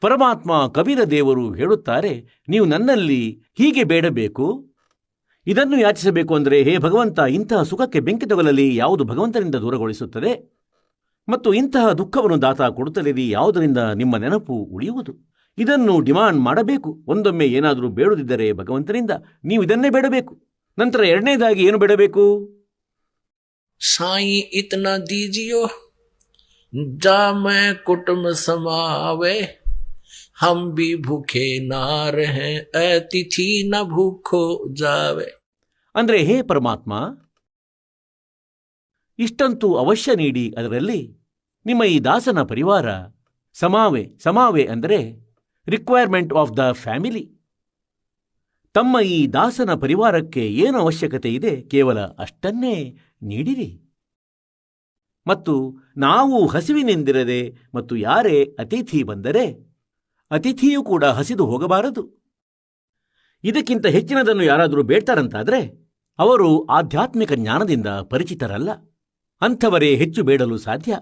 ಪರಮಾತ್ಮ ಕಬೀರ ದೇವರು ಹೇಳುತ್ತಾರೆ, ನೀವು ನನ್ನಲ್ಲಿ ಹೀಗೆ ಬೇಡಬೇಕು, ಇದನ್ನು ಯಾಚಿಸಬೇಕು ಅಂದರೆ, ಹೇ ಭಗವಂತ, ಇಂತಹ ಸುಖಕ್ಕೆ ಬೆಂಕಿ ತಗಲಲಿ ಯಾವುದು ಭಗವಂತನಿಂದ ದೂರಗೊಳಿಸುತ್ತದೆ, ಮತ್ತು ಇಂತಹ ದುಃಖವನ್ನು ದಾತ ಕೊಡುತ್ತಲಿರಿ ಯಾವುದರಿಂದ ನಿಮ್ಮ ನೆನಪು ಉಳಿಯುವುದು. ಇದನ್ನು ಡಿಮಾಂಡ್ ಮಾಡಬೇಕು. ಒಂದೊಮ್ಮೆ ಏನಾದರೂ ಬೇಡುತ್ತಿದ್ದರೆ ಭಗವಂತನಿಂದ ನೀವು ಇದನ್ನೇ ಬೇಡಬೇಕು. ನಂತರ ಎರಡನೇದಾಗಿ ಏನು ಬೇಡಬೇಕು? ಸಾಯಿ ಇತನಾ ದೀಜಿಯೋ ಜಾ ಮೈ ಕುಟುಂಬ ಸಮಾವೆ ಹಮ್ ಬಿ ಭೂಖೆ ನಾ ರಹೆ ಅತಿಥಿ ನ ಭೂಖೋ ಜಾವೆ. ಅಂದರೆ, ಹೇ ಪರಮಾತ್ಮ, ಇಷ್ಟಂತೂ ಅವಶ್ಯ ನೀಡಿ, ಅದರಲ್ಲಿ ನಿಮ್ಮ ಈ ದಾಸನ ಪರಿವಾರ ಸಮಾವೆ ಅಂದರೆ ರಿಕ್ವೈರ್ಮೆಂಟ್ ಆಫ್ ದ ಫ್ಯಾಮಿಲಿ. ತಮ್ಮ ಈ ದಾಸನ ಪರಿವಾರಕ್ಕೆ ಏನು ಅವಶ್ಯಕತೆ ಇದೆ ಕೇವಲ ಅಷ್ಟನ್ನೇ ನೀಡಿರಿ. ಮತ್ತು ನಾವು ಹಸಿವಿನಿಂದಿರದೆ ಮತ್ತು ಯಾರೇ ಅತಿಥಿ ಬಂದರೆ ಅತಿಥಿಯೂ ಕೂಡ ಹಸಿದು ಹೋಗಬಾರದು. ಇದಕ್ಕಿಂತ ಹೆಚ್ಚಿನದನ್ನು ಯಾರಾದರೂ ಬೇಡ್ತಾರಂತಾದರೆ ಅವರು ಆಧ್ಯಾತ್ಮಿಕ ಜ್ಞಾನದಿಂದ ಪರಿಚಿತರಲ್ಲ. ಅಂಥವರೇ ಹೆಚ್ಚು ಬೇಡಲು ಸಾಧ್ಯ.